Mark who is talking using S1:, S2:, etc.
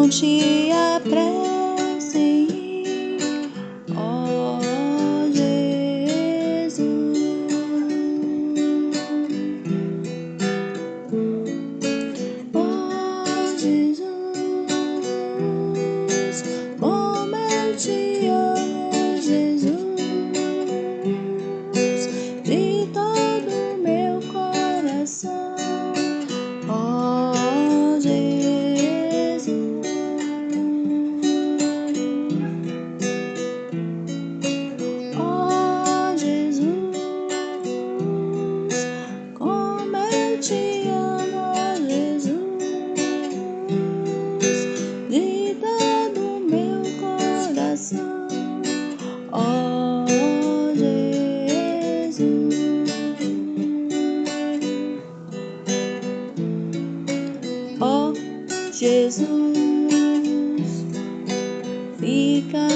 S1: não te apresse em ir, ó Jesus. Ó Jesus, como eu te amo, Jesus, de todo meu coração, ó Jesus. Ó Jesus, como eu te amo, Jesus, de todo meu coração, ó Jesus. Ó Jesus, fica